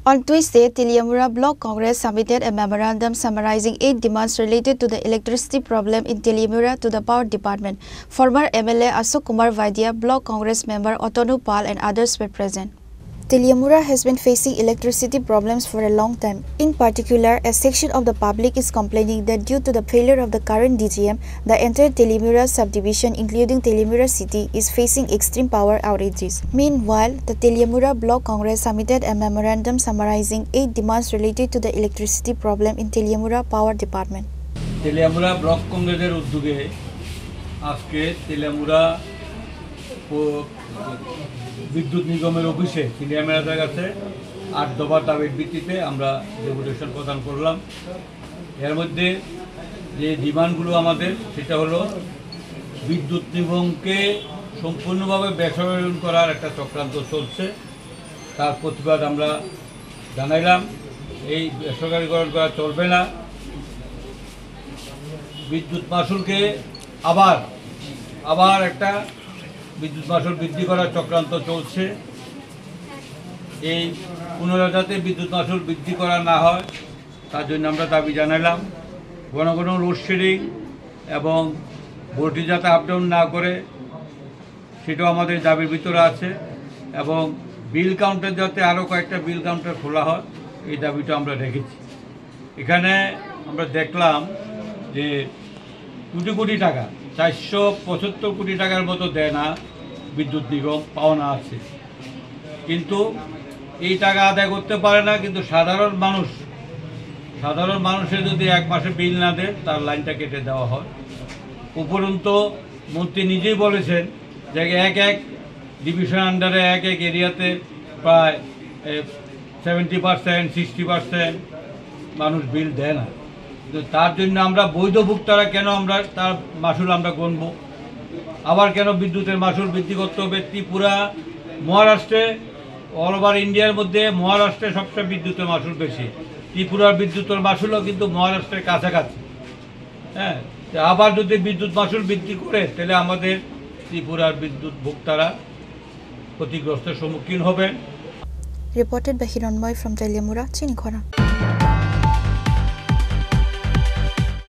On Tuesday, Teliamura Block Congress submitted a memorandum summarizing 8 demands related to the electricity problem in Teliamura to the Power Department. Former MLA Ashok Kumar Vaidya, Block Congress member Otonu Pal and others were present. Teliamura has been facing electricity problems for a long time. In particular, a section of the public is complaining that due to the failure of the current DGM, the entire Teliamura subdivision, including Teliamura city, is facing extreme power outages. Meanwhile, the Teliamura Block Congress submitted a memorandum summarizing 8 demands related to the electricity problem in Teliamura Power Department. Teliamura Block Congress উদ্যোগে আজকে Teliamura বিদ্যুৎ নিগমের অফিসে senior কাছে 8 দফা দাবির ভিত্তিতে আমরা ডেপুটেশন প্রদান করলাম। এর মধ্যে যে ডিমান্ডগুলো আমাদের সেটা হলো বিদ্যুৎ নিগমকে সম্পূর্ণভাবে বেসরকারীকরণ করার একটা চক্রান্ত চলছে, তার প্রতিবাদ আমরা জানাইলাম। এই বেসরকারীকরণ করা চলবে না। বিদ্যুৎ মাশুলকে আবার একটা বিদ্যুৎ মাশুল বৃদ্ধি করার চক্রান্ত চলছে। এই পুনরায় যাতে বিদ্যুৎ মাশুল বৃদ্ধি করা না হয় তার জন্য আমরা দাবি জানালাম। ঘন ঘন লোডশেডিং এবং ভোল্টেজ যাতে আপডাউন না করে সেটাও আমাদের দাবির ভিতরে আছে, এবং বিল কাউন্টার যাতে আরও কয়েকটা বিল কাউন্টার খোলা হয় এই দাবিটা আমরা রেখেছি। এখানে আমরা দেখলাম যে কোটি কোটি টাকা 475 কোটি টাকার মতো দেনা বিদ্যুৎ নিগম পাওনা আছে, কিন্তু এই টাকা আদায় করতে পারে না। কিন্তু সাধারণ মানুষের যদি এক মাসে বিল না দেয় তার লাইনটা কেটে দেওয়া হয়। উপরন্তু মন্ত্রী নিজেই বলেছেন যে এক ডিভিশন আন্ডারে এক এরিয়াতে প্রায় 70% 60% মানুষ বিল দেয় না। তার জন্য আমরা বৈধ ভোক্তারা কেন আমরা তার মাশুল আমরা গণব? আবার কেন বিদ্যুতের মাশুল বৃদ্ধি করতে হবে? ত্রিপুরা, মহারাষ্ট্রে, অল ওভার ইন্ডিয়ার মধ্যে মহারাষ্ট্রে সবচেয়ে বিদ্যুতের মাশুল বেশি। ত্রিপুরার বিদ্যুতের মাশুলও কিন্তু মহারাষ্ট্রের কাছাকাছি। হ্যাঁ, আবার যদি বিদ্যুৎ মাশুল বৃদ্ধি করে তাহলে আমাদের ত্রিপুরার বিদ্যুৎ ভোক্তারা ক্ষতিগ্রস্তের সম্মুখীন হবেন। Reported by Hiranmoy from Teliamura, Chinikhora.